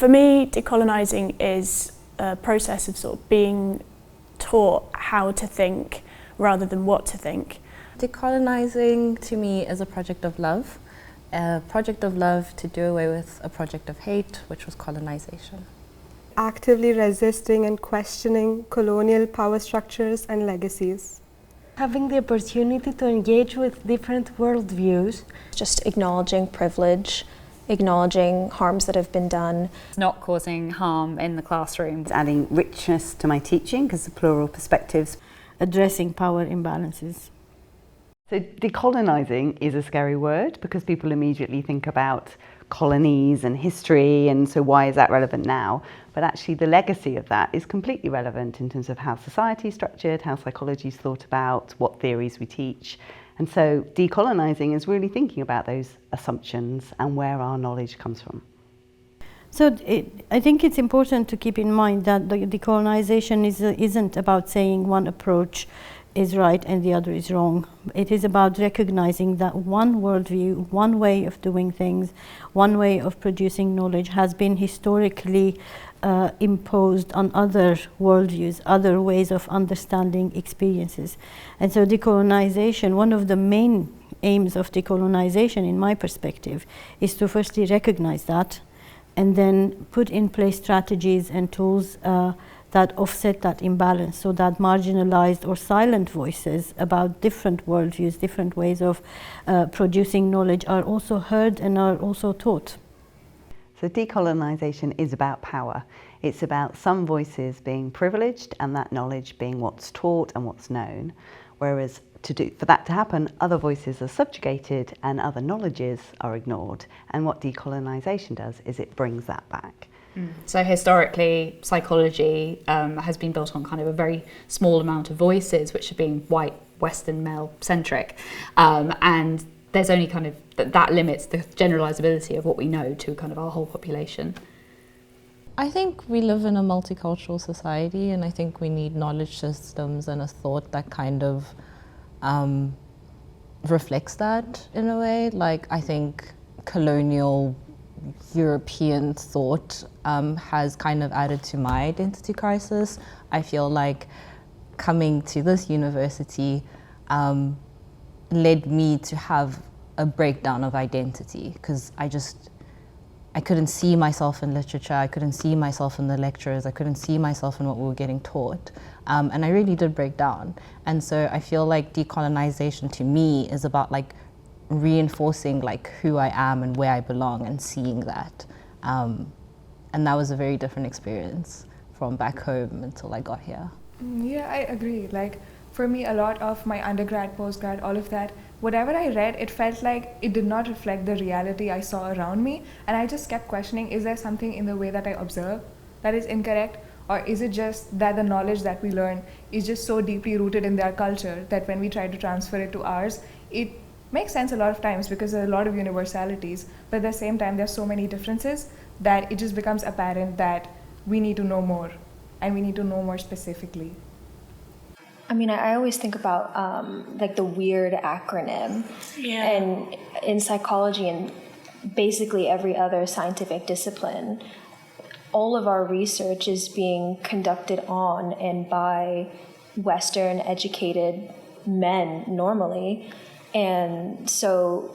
For me, decolonising is a process of sort of being taught how to think rather than what to think. Decolonising to me is a project of love to do away with a project of hate, which was colonisation. Actively resisting and questioning colonial power structures and legacies. Having the opportunity to engage with different worldviews. Just acknowledging privilege, acknowledging harms that have been done. Not causing harm in the classroom. Adding richness to my teaching because of plural perspectives. Addressing power imbalances. So decolonising is a scary word because people immediately think about colonies and history, and so why is that relevant now? But actually the legacy of that is completely relevant in terms of how society is structured, how psychology is thought about, what theories we teach. And so decolonising is really thinking about those assumptions and where our knowledge comes from. So I think it's important to keep in mind that the decolonisation isn't about saying one approach is right and the other is wrong. It is about recognizing that one worldview, one way of doing things, one way of producing knowledge has been historically imposed on other worldviews, other ways of understanding experiences. And so decolonisation, one of the main aims of decolonisation in my perspective, is to firstly recognize that and then put in place strategies and tools that offset that imbalance, so that marginalised or silent voices about different worldviews, different ways of producing knowledge are also heard and are also taught. So decolonisation is about power. It's about some voices being privileged and that knowledge being what's taught and what's known, whereas for that to happen, other voices are subjugated and other knowledges are ignored. And what decolonisation does is it brings that back. So historically, psychology has been built on kind of a very small amount of voices, which have been white, Western, male-centric. And there's only kind of, that limits the generalisability of what we know to kind of our whole population. I think we live in a multicultural society, and I think we need knowledge systems and a thought that kind of reflects that in a way. Like, I think colonial European thought has kind of added to my identity crisis. I feel like coming to this university led me to have a breakdown of identity, because I couldn't see myself in literature, I couldn't see myself in the lecturers, I couldn't see myself in what we were getting taught. And I really did break down. And so I feel like decolonisation to me is about like reinforcing like who I am and where I belong and seeing that. And that was a very different experience from back home until I got here. Yeah, I agree. Like for me, a lot of my undergrad, postgrad, all of that, whatever I read, it felt like it did not reflect the reality I saw around me. And I just kept questioning, is there something in the way that I observe that is incorrect? Or is it just that the knowledge that we learn is just so deeply rooted in their culture that when we try to transfer it to ours, it makes sense a lot of times because there are a lot of universalities, but at the same time there's so many differences that it just becomes apparent that we need to know more, and we need to know more specifically. I mean, I always think about like the weird acronym. Yeah. And in psychology and basically every other scientific discipline, all of our research is being conducted on and by Western educated men normally. And so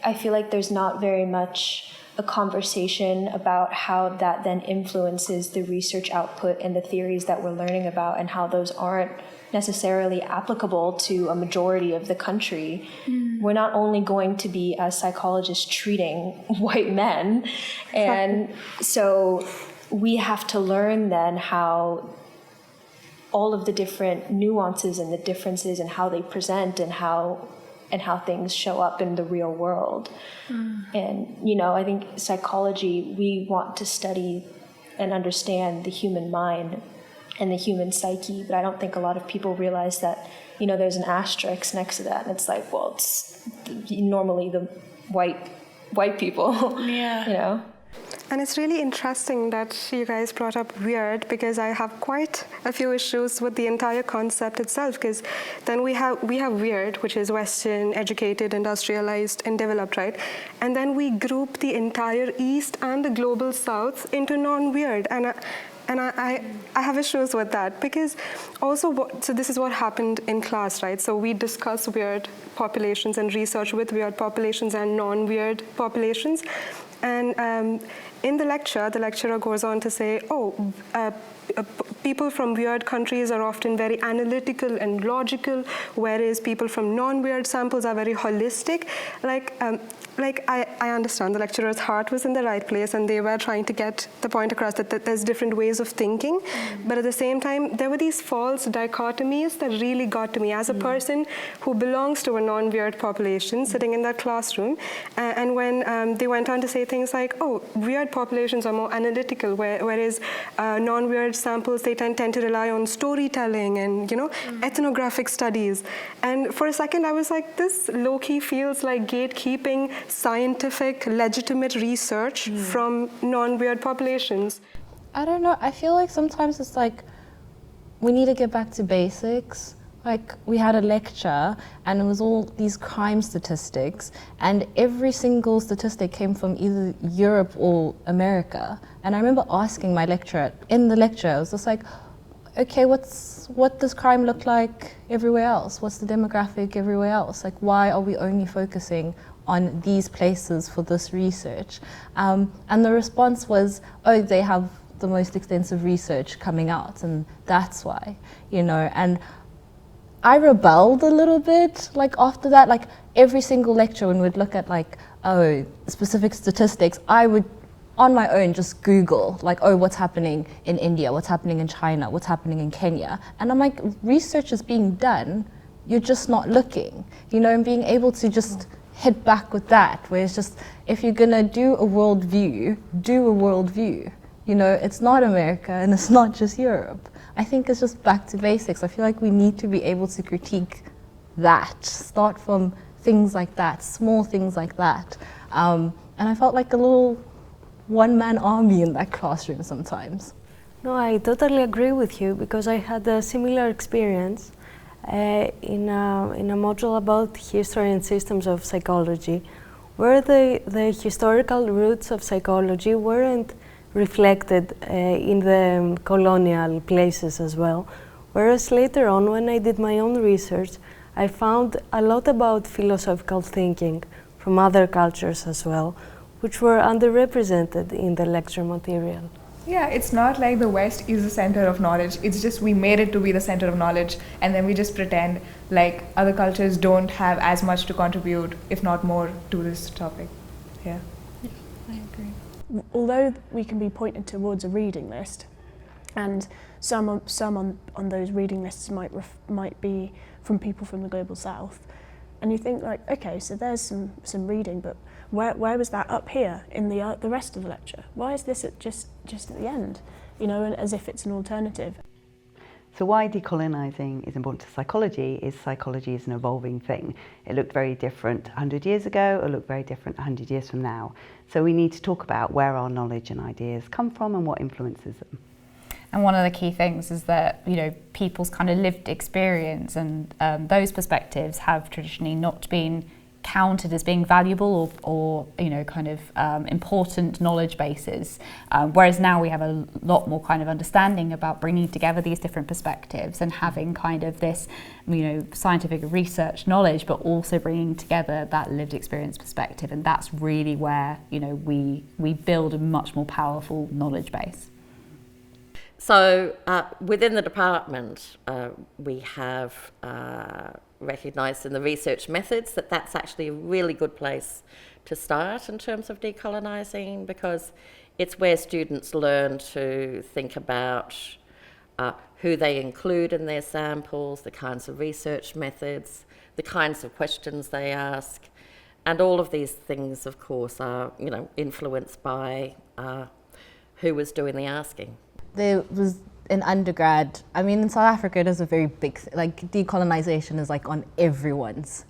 I feel like there's not very much a conversation about how that then influences the research output and the theories that we're learning about, and how those aren't necessarily applicable to a majority of the country. We're not only going to be, as psychologists, treating white men. And so we have to learn then how all of the different nuances and the differences and how they present and how things show up in the real world. And, you know, I think psychology, we want to study and understand the human mind and the human psyche, but I don't think a lot of people realize that, you know, there's an asterisk next to that, and it's like, well, it's normally the white people, Yeah. you know? And it's really interesting that you guys brought up weird, because I have quite a few issues with the entire concept itself, because then we have weird, which is Western, educated, industrialized, and developed, right? And then we group the entire East and the global South into non-weird. And I have issues with that, because also, so this is what happened in class, right? So we discuss weird populations and research with weird populations and non-weird populations. And in the lecturer goes on to say, people from weird countries are often very analytical and logical, whereas people from non-weird samples are very holistic. I understand the lecturer's heart was in the right place, and they were trying to get the point across that there's different ways of thinking. But at the same time, there were these false dichotomies that really got to me as a person who belongs to a non-weird population sitting in that classroom. And when they went on to say things like, weird populations are more analytical, whereas non-weird samples, they tend to rely on storytelling and, ethnographic studies. And for a second, I was like, this low-key feels like gatekeeping scientific, legitimate research from non-weird populations. I don't know. I feel like sometimes it's like we need to get back to basics. Like, we had a lecture and it was all these crime statistics, and every single statistic came from either Europe or America. And I remember asking my lecturer, in the lecture, I was just like, okay, what does crime look like everywhere else? What's the demographic everywhere else? Like, why are we only focusing on these places for this research? And the response was, they have the most extensive research coming out, and that's why, and I rebelled a little bit, after that, every single lecture when we'd look at specific statistics, I would on my own just Google, what's happening in India, what's happening in China, what's happening in Kenya. And I'm like, research is being done, you're just not looking, and being able to just hit back with that, where it's just, if you're gonna do a worldview, do a worldview. It's not America and it's not just Europe. I think it's just back to basics. I feel like we need to be able to critique that, start from things like that, small things like that. And I felt like a little one-man army in that classroom sometimes. No, I totally agree with you, because I had a similar experience in a module about history and systems of psychology, where the historical roots of psychology weren't reflected in the colonial places as well. Whereas later on, when I did my own research, I found a lot about philosophical thinking from other cultures as well, which were underrepresented in the lecture material. Yeah, it's not like the West is the center of knowledge. It's just we made it to be the center of knowledge, and then we just pretend like other cultures don't have as much to contribute, if not more, to this topic. Yeah. I agree. Although we can be pointed towards a reading list, and some on those reading lists might be from people from the global South, and you think okay, so there's some reading, but where was that up here in the rest of the lecture? Why is this just at the end? And as if it's an alternative. So why decolonising is important to psychology is an evolving thing. It looked very different 100 years ago, it'll look very different 100 years from now. So we need to talk about where our knowledge and ideas come from and what influences them. And one of the key things is that, people's kind of lived experience and those perspectives have traditionally not been counted as being valuable or important knowledge bases, whereas now we have a lot more kind of understanding about bringing together these different perspectives and having kind of this scientific research knowledge, but also bringing together that lived experience perspective, and that's really where we build a much more powerful knowledge base. So within the department, we have recognised in the research methods that that's actually a really good place to start in terms of decolonising, because it's where students learn to think about who they include in their samples, the kinds of research methods, the kinds of questions they ask, and all of these things, of course, are influenced by who was doing the asking. There was an undergrad, in South Africa it is a very big, decolonisation is on everyone's,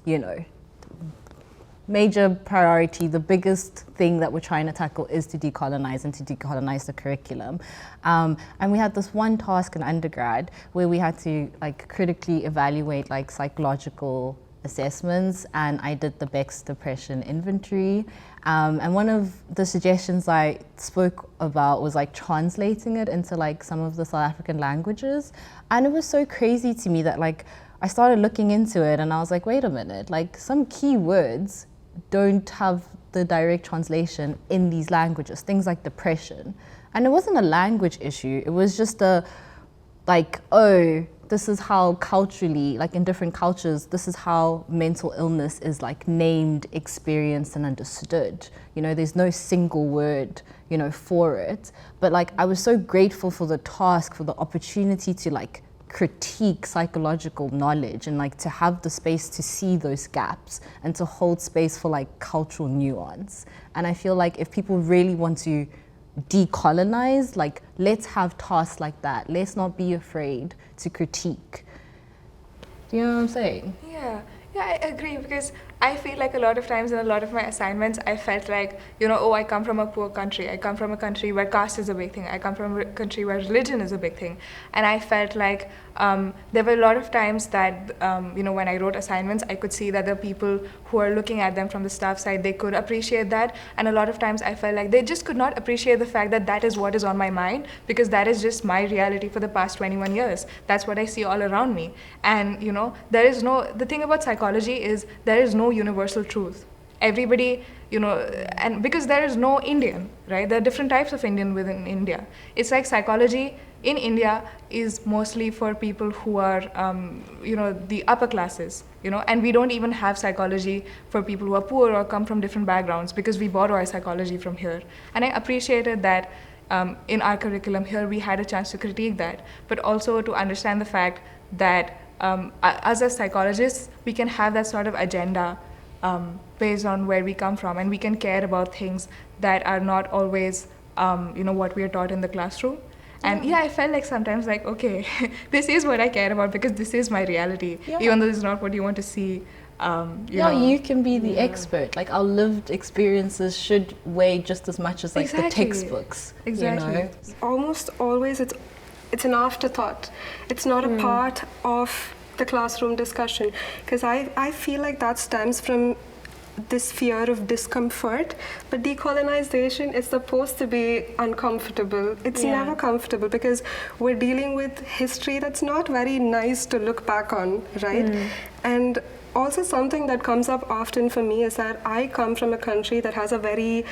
major priority, the biggest thing that we're trying to tackle is to decolonize and to decolonize the curriculum. And we had this one task in undergrad where we had to like critically evaluate like psychological assessments, and I did the Beck's depression inventory. And one of the suggestions I spoke about was like translating it into like some of the South African languages. And it was so crazy to me that like I started looking into it and I was like, wait a minute, like some key words don't have the direct translation in these languages, things like depression. And it wasn't a language issue, it was just a like, oh, this is how culturally, like in different cultures, this is how mental illness is like named, experienced and understood. You know, there's no single word, you know, for it. But like, I was so grateful for the task, for the opportunity to like critique psychological knowledge and like to have the space to see those gaps and to hold space for like cultural nuance. And I feel like if people really want to decolonize, like let's have tasks like that. Let's not be afraid to critique. Do you know what I'm saying? Yeah, I agree, because I feel like a lot of times in a lot of my assignments, I felt like, you know, oh, I come from a poor country. I come from a country where caste is a big thing. I come from a country where religion is a big thing. And I felt like there were a lot of times that, you know, when I wrote assignments, I could see that the people who are looking at them from the staff side, they could appreciate that. And a lot of times I felt like they just could not appreciate the fact that that is what is on my mind, because that is just my reality for the past 21 years. That's what I see all around me. And, you know, the thing about psychology is there is no universal truth. Everybody, you know, and because there is no Indian, right? There are different types of Indian within India. It's like psychology in India is mostly for people who are, you know, the upper classes, you know, and we don't even have psychology for people who are poor or come from different backgrounds, because we borrow our psychology from here. And I appreciated that in our curriculum here, we had a chance to critique that, but also to understand the fact that as a psychologists, we can have that sort of agenda based on where we come from, and we can care about things that are not always, you know, what we are taught in the classroom. And yeah, I felt like sometimes like, okay, this is what I care about because this is my reality, even though it's not what you want to see. You know. You can be the expert. Like our lived experiences should weigh just as much as like the textbooks. Exactly. You know? Almost always it's an afterthought. It's not a part of the classroom discussion, because I feel like that stems from this fear of discomfort, but decolonization is supposed to be uncomfortable. It's never comfortable, because we're dealing with history that's not very nice to look back on, right? And also something that comes up often for me is that I come from a country that has a very,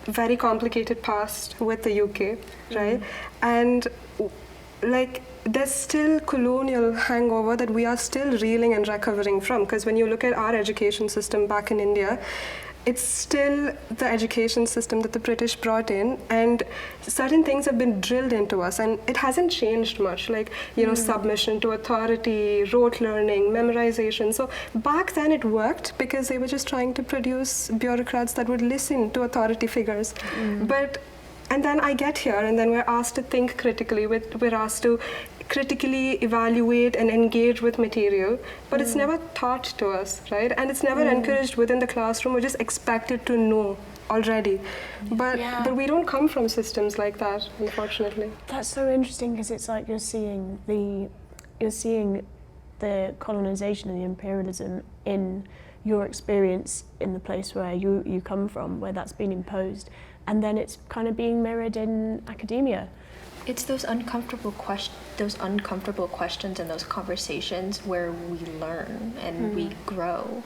very complicated past with the UK, right? And like there's still colonial hangover that we are still reeling and recovering from, because when you look at our education system back in India, it's still the education system that the British brought in, and certain things have been drilled into us, and it hasn't changed much, like, you know, submission to authority, rote learning, memorization. So back then it worked because they were just trying to produce bureaucrats that would listen to authority figures. And then I get here, and then we're asked to think critically. We're asked to critically evaluate and engage with material, but it's never taught to us, right? And it's never encouraged within the classroom. We're just expected to know already. But we don't come from systems like that, unfortunately. That's so interesting, because it's like you're seeing the colonization and the imperialism in your experience in the place where you come from, where that's been imposed. And then it's kind of being mirrored in academia. It's those uncomfortable questions and those conversations where we learn and we grow.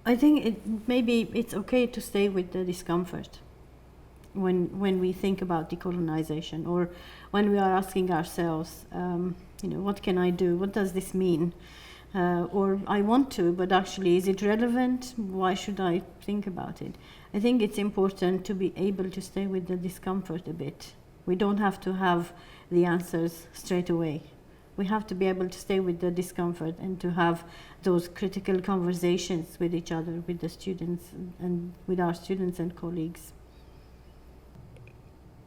I think maybe it's okay to stay with the discomfort when we think about decolonization, or when we are asking ourselves, you know, what can I do? What does this mean? Or I want to, but actually, is it relevant? Why should I think about it? I think it's important to be able to stay with the discomfort a bit. We don't have to have the answers straight away. We have to be able to stay with the discomfort and to have those critical conversations with each other, with the students and with our students and colleagues.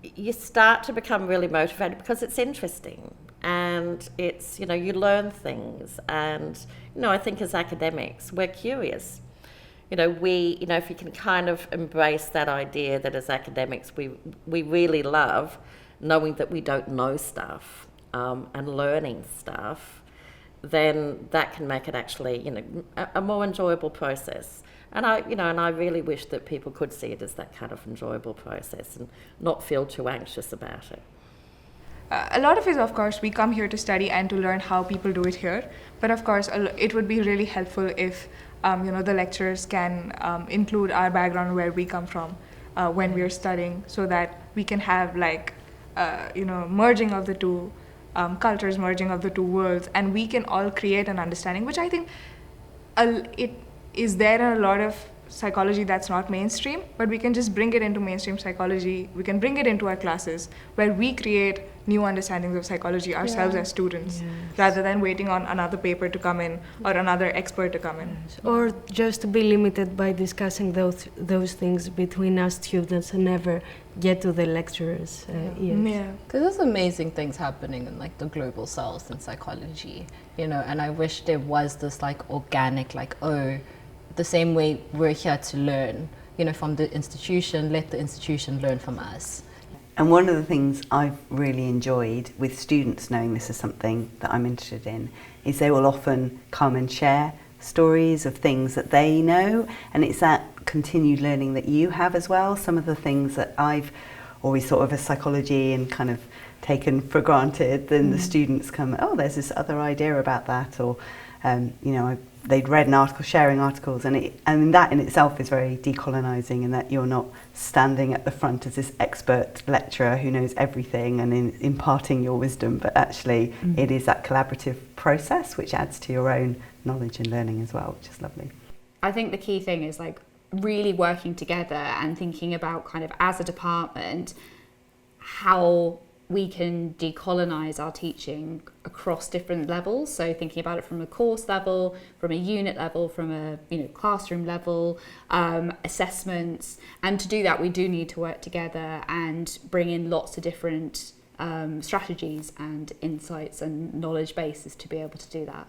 You start to become really motivated because it's interesting, and it's, you know, you learn things, and, you know, I think as academics we're curious. if you can kind of embrace that idea that as academics we really love knowing that we don't know stuff and learning stuff, then that can make it actually, a more enjoyable process. And I really wish that people could see it as that kind of enjoyable process and not feel too anxious about it. A lot of it, of course, we come here to study and to learn how people do it here. But of course, it would be really helpful if the lecturers can include our background, where we come from, when we are studying, so that we can have merging of the two cultures, merging of the two worlds, and we can all create an understanding, which I think it is there in a lot of psychology that's not mainstream, but we can just bring it into mainstream psychology. We can bring it into our classes where we create new understandings of psychology ourselves as students, rather than waiting on another paper to come in or another expert to come in. Or just to be limited by discussing those things between us students and never get to the lecturers' ears. Yeah, because there's amazing things happening in like the global south in psychology, and I wish there was this like organic, the same way we're here to learn, from the institution, let the institution learn from us. And one of the things I've really enjoyed with students knowing this is something that I'm interested in is they will often come and share stories of things that they know, and it's that continued learning that you have as well. Some of the things that I've always thought of as psychology and kind of taken for granted, then the students come, oh, there's this other idea about that, or they'd read an article, sharing articles, and that in itself is very decolonising, in that you're not standing at the front as this expert lecturer who knows everything and imparting your wisdom, but actually it is that collaborative process which adds to your own knowledge and learning as well, which is lovely. I think the key thing is really working together and thinking about kind of as a department how we can decolonise our teaching across different levels. So thinking about it from a course level, from a unit level, from a classroom level, assessments. And to do that, we do need to work together and bring in lots of different strategies and insights and knowledge bases to be able to do that.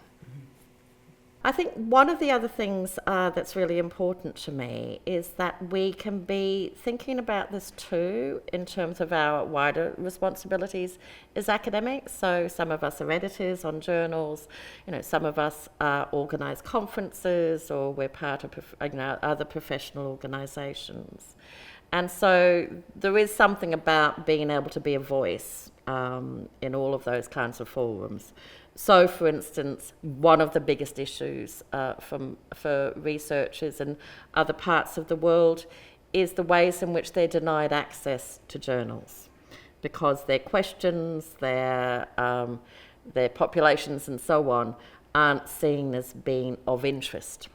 I think one of the other things that's really important to me is that we can be thinking about this too in terms of our wider responsibilities as academics. So some of us are editors on journals, some of us organise conferences, or we're part of other professional organisations. And so there is something about being able to be a voice in all of those kinds of forums. So, for instance, one of the biggest issues for researchers in other parts of the world is the ways in which they're denied access to journals, because their questions, their populations and so on aren't seen as being of interest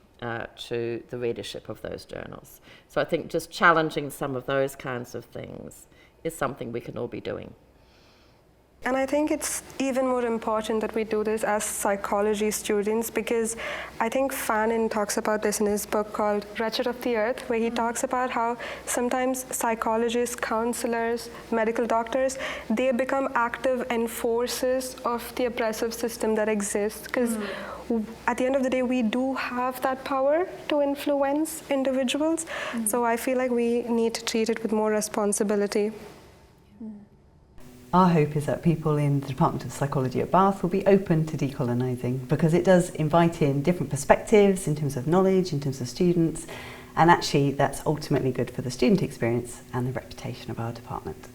to the readership of those journals. So I think just challenging some of those kinds of things is something we can all be doing. And I think it's even more important that we do this as psychology students, because I think Fanon talks about this in his book called Wretched of the Earth, where he talks about how sometimes psychologists, counselors, medical doctors, they become active enforcers of the oppressive system that exists, because at the end of the day, we do have that power to influence individuals. So I feel like we need to treat it with more responsibility. Our hope is that people in the Department of Psychology at Bath will be open to decolonising, because it does invite in different perspectives in terms of knowledge, in terms of students, and actually that's ultimately good for the student experience and the reputation of our department.